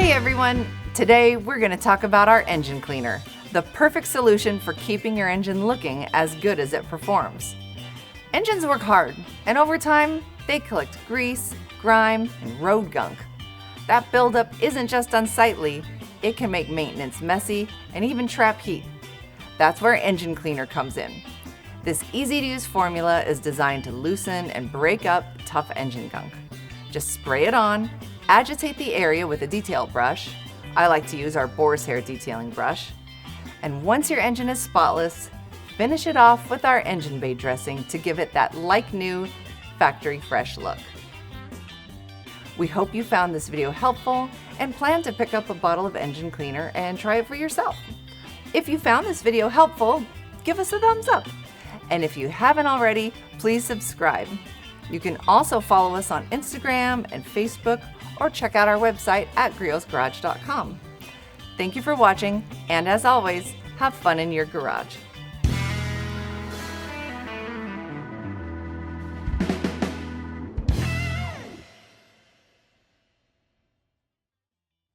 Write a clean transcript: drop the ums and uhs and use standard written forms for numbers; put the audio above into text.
Hey everyone! Today we're going to talk about our engine cleaner, the perfect solution for keeping your engine looking as good as it performs. Engines work hard, and over time, they collect grease, grime, and road gunk. That buildup isn't just unsightly, it can make maintenance messy and even trap heat. That's where engine cleaner comes in. This easy-to-use formula is designed to loosen and break up tough engine gunk. Just spray it on, agitate the area with a detail brush. I like to use our boar's hair detailing brush. And once your engine is spotless, finish it off with our engine bay dressing to give it that like-new, factory-fresh look. We hope you found this video helpful and plan to pick up a bottle of engine cleaner and try it for yourself. If you found this video helpful, give us a thumbs up. And if you haven't already, please subscribe. You can also follow us on Instagram and Facebook or check out our website at griotsgarage.com. Thank you for watching, and as always, have fun in your garage.